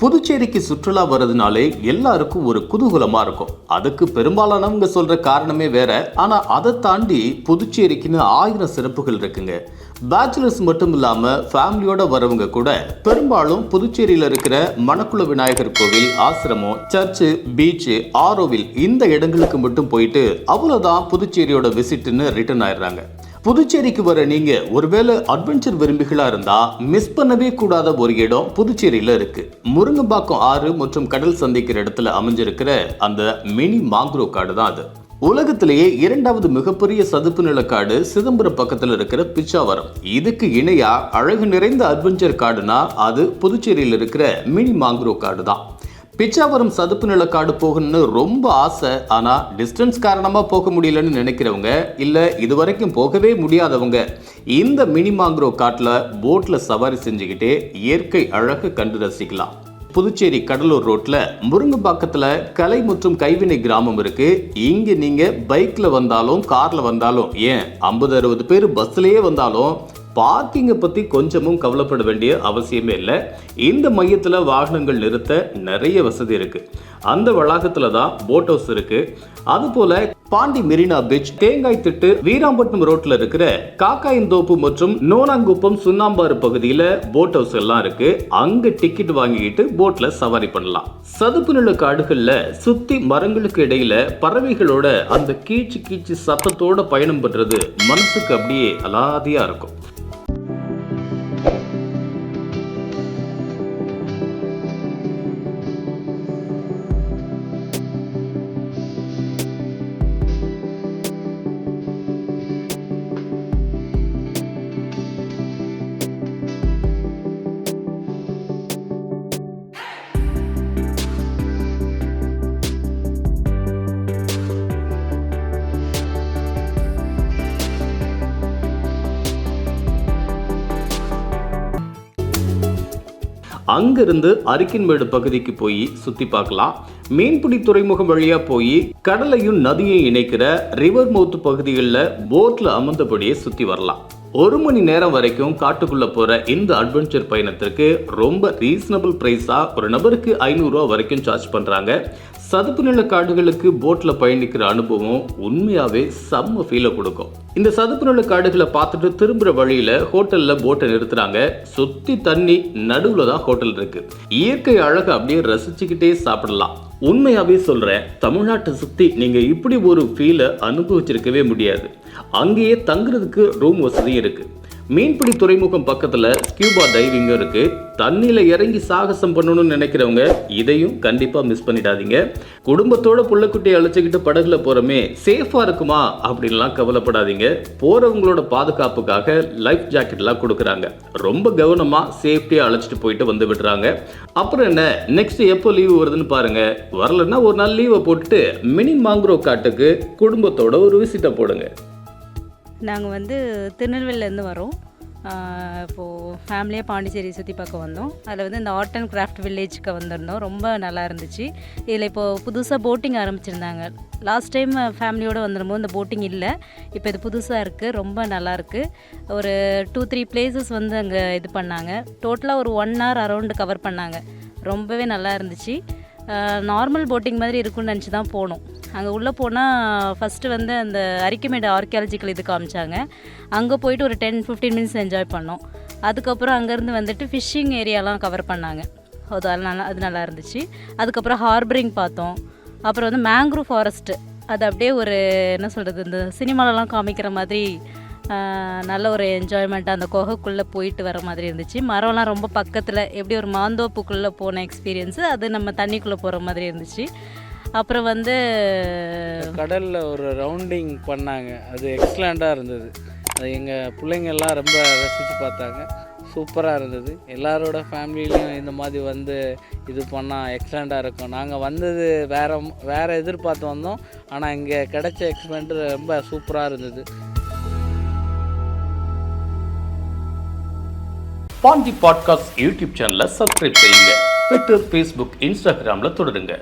புதுச்சேரிக்கு சுற்றுலா வர்றதுனாலே எல்லாருக்கும் ஒரு குதூகலமா இருக்கும். அதுக்கு பெரும்பாலானவங்க சொல்ற காரணமே வேற. ஆனா அதை தாண்டி புதுச்சேரிக்குன்னு 1000 சிறப்புகள் இருக்குங்க. பேச்சுலர்ஸ் மட்டும் இல்லாம ஃபேமிலியோட வரவங்க கூட பெரும்பாலும் புதுச்சேரியில இருக்கிற மணக்குள விநாயகர் கோவில், ஆசிரமம், சர்ச்சு, பீச், ஆரோவில் இந்த இடங்களுக்கு மட்டும் போயிட்டு அவ்வளவுதான் புதுச்சேரியோட விசிட்னு ரிட்டர்ன் ஆயிடுறாங்க. புதுச்சேரிக்கு வர நீங்க ஒருவேளை அட்வென்ச்சர் விரும்பிகளா இருந்தா மிஸ் பண்ணவே கூடாத ஒரு இடம் புதுச்சேரியில இருக்கு. முருங்கம்பாக்கம் ஆறு மற்றும் கடல் சந்திக்கிற இடத்துல அமைஞ்சிருக்கிற அந்த மினி மாங்க்ரோவ் காடு தான் அது. உலகத்திலேயே 2வது மிகப்பெரிய சதுப்பு நிலக்காடு சிதம்பரம் பக்கத்துல இருக்கிற பிச்சாவரம். இதுக்கு இணையா அழகு நிறைந்த அட்வென்ச்சர் காடுனா அது புதுச்சேரியில் இருக்கிற மினி மாங்க்ரோவ் காடு தான். பிச்சாவரம் சதுப்பு நிலக்காடு போகணும்னு ரொம்ப ஆசை, ஆனா டிஸ்டன்ஸ் காரணமா போக முடியலன்னு நினைக்கிறவங்க, இல்ல இதுவரைக்கும் போகவே முடியாதவங்க இந்த மினி மாங்க்ரோவ் காட்டுல போட்ல சவாரி செஞ்சுக்கிட்டே இயற்கை அழகு கண்டு ரசிக்கலாம். புதுச்சேரி கடலூர் ரோட்ல முருங்கம்பாக்கத்துல கலை மற்றும் கைவினை கிராமம் இருக்கு. இங்க நீங்க பைக்ல வந்தாலும் கார்ல வந்தாலும், ஏன் 50-60 பேர் பஸ்லயே வந்தாலும் பார்க்கிங்கை பற்றி கொஞ்சமும் கவலைப்பட வேண்டிய அவசியமே இல்லை. இந்த மையத்தில் வாகனங்கள் நிறுத்த நிறைய வசதி இருக்கு. அந்த வளாகத்தில் தான் போட் ஹவுஸ் இருக்கு. அதுபோல பாண்டி மெரினா பீச், தேங்காய் திட்டு, வீராம்பட்டினம் ரோட்ல இருக்கிற காக்காயந்தோப்பு மற்றும் நோனாங்குப்பம், சுண்ணாம்பாறு பகுதியில் போட் ஹவுஸ் எல்லாம் இருக்கு. அங்க டிக்கெட் வாங்கிக்கிட்டு போட்ல சவாரி பண்ணலாம். சதுப்பு நில காடுகள்ல சுத்தி மரங்களுக்கு இடையில பறவைகளோட அந்த கீச்சு கீச்சு சத்தத்தோட பயணம் பண்றது மனசுக்கு அப்படியே அலாதியா இருக்கும். அங்கிருந்து அரிக்கின்மேடு பகுதிக்கு போய் சுத்தி பார்க்கலாம். மீன்பிடி துறைமுகம் வழியா போய் கடலையும் நதியையும் இணைக்கிற ரிவர் மவுத் பகுதிகளில் போட்ல அமர்ந்தபடியே சுத்தி வரலாம். 1 மணி நேரம் வரைக்கும் காட்டுக்குள்ள போற இந்த அட்வென்ச்சர் பயணத்திற்கு ரொம்ப ரீசனபிள் பிரைஸா ஒரு நபருக்கு 500 ரூபா வரைக்கும் சார்ஜ் பண்றாங்க. சதுப்பு நில காடுகளுக்கு போட்ல பயணிக்கிற அனுபவம் உண்மையாவே செம்ம ஃபீலை கொடுக்கும். இந்த சதுப்பு நில காடுகளை பார்த்துட்டு திரும்புற வழியில ஹோட்டல்ல போட்டை நிறுத்துறாங்க. சுத்தி தண்ணி, நடுவுல தான் ஹோட்டல் இருக்கு. இயற்கை அழகை அப்படியே ரசிச்சுக்கிட்டே சாப்பிடலாம். உண்மையாவே சொல்றேன், தமிழ்நாட்டை சுத்தி நீங்க இப்படி ஒரு ஃபீலை அனுபவிச்சிருக்கவே முடியாது. அங்கேயே தங்குறதுக்கு ரூம் வசதி இருக்கு. மீன்பிடி துறைமுகம் பக்கத்துல ஸ்கியூபா டைவிங் இருக்கு. தண்ணியில இறங்கி சாகசம் பண்ணணும்னு நினைக்கிறவங்க இதையும் கண்டிப்பா மிஸ் பண்ணிடாதீங்க. குடும்பத்தோட புள்ளக்குட்டியை அழைச்சிக்கிட்டு படகுல போறமே, சேஃபா இருக்குமா அப்படின்லாம் கவலைப்படாதீங்க. போறவங்களோட பாதுகாப்புக்காக லைஃப் ஜாக்கெட் எல்லாம் கொடுக்குறாங்க. ரொம்ப கவனமா சேஃப்டியா அழைச்சிட்டு போயிட்டு வந்து விடுறாங்க. அப்புறம் என்ன, நெக்ஸ்ட் எப்போ லீவு வருதுன்னு பாருங்க. வரலன்னா ஒரு நாள் லீவை போட்டுட்டு மினி மாங்க்ரோவ் காட்டுக்கு குடும்பத்தோட ஒரு விசிட்டை போடுங்க. நாங்கள் திருநெல்வேலியிலேருந்து வரோம். இப்போது ஃபேமிலியாக பாண்டிச்சேரி சுற்றி பார்க்க வந்தோம். அதில் இந்த ஆர்ட் அண்ட் கிராஃப்ட் வில்லேஜுக்கு வந்திருந்தோம். ரொம்ப நல்லா இருந்துச்சு. இதில் இப்போது புதுசாக போட்டிங் ஆரம்பிச்சிருந்தாங்க. லாஸ்ட் டைம் ஃபேமிலியோடு வந்துடும்போது இந்த போட்டிங் இல்லை. இப்போ இது புதுசாக இருக்குது, ரொம்ப நல்லாயிருக்கு. ஒரு 2-3 பிளேசஸ் அங்கே இது பண்ணாங்க. டோட்டலாக ஒரு 1 hour அரௌண்டு கவர் பண்ணாங்க. ரொம்பவே நல்லா இருந்துச்சு. நார்மல் போட்டிங் மாதிரி இருக்குன்னு நினச்சி தான் போனோம். அங்கே உள்ளே போனால் ஃபஸ்ட்டு அந்த அரிக்கிமேடு ஆர்கியாலஜிக்கல் இது காமிச்சாங்க. அங்கே போயிட்டு ஒரு 10-15 மினிட்ஸ் என்ஜாய் பண்ணோம். அதுக்கப்புறம் அங்கேருந்து ஃபிஷ்ஷிங் ஏரியாலாம் கவர் பண்ணாங்க. அது நல்லா இருந்துச்சு. அதுக்கப்புறம் ஹார்பரிங் பார்த்தோம். அப்புறம் மேங்க்ரோவ் ஃபாரஸ்ட்டு, அது அப்படியே ஒரு என்ன சொல்கிறது, இந்த சினிமாலலாம் காமிக்கிற மாதிரி நல்ல ஒரு என்ஜாய்மெண்ட்டாக அந்த குகைக்குள்ளே போயிட்டு வர மாதிரி இருந்துச்சு. மரம்லாம் ரொம்ப பக்கத்தில், எப்படி ஒரு மாந்தோப்புக்குள்ளே போன எக்ஸ்பீரியன்ஸு அது நம்ம தண்ணிக்குள்ளே போகிற மாதிரி இருந்துச்சு. அப்புறம் கடலில் ஒரு ரவுண்டிங் பண்ணாங்க. அது எக்ஸலண்ட்டாக இருந்தது. அது எங்கள் பிள்ளைங்கள்லாம் ரொம்ப ரசித்து பார்த்தாங்க. சூப்பராக இருந்தது. எல்லாரோட ஃபேமிலியிலையும் இந்த மாதிரி இது பண்ணால் எக்ஸலண்ட்டாக இருக்கும். நாங்கள் வந்தது வேறு எதிர்பார்த்து வந்தோம். ஆனால் இங்கே கிடைச்ச எக்ஸ்பீரியன்ஸ் ரொம்ப சூப்பராக இருந்தது. பாண்டி பாட்காஸ்ட் யூடியூப் சேனலை சப்ஸ்கிரைப் செய்யுங்க. ட்விட்டர், ஃபேஸ்புக், இன்ஸ்டாகிராமில் தொடருங்க.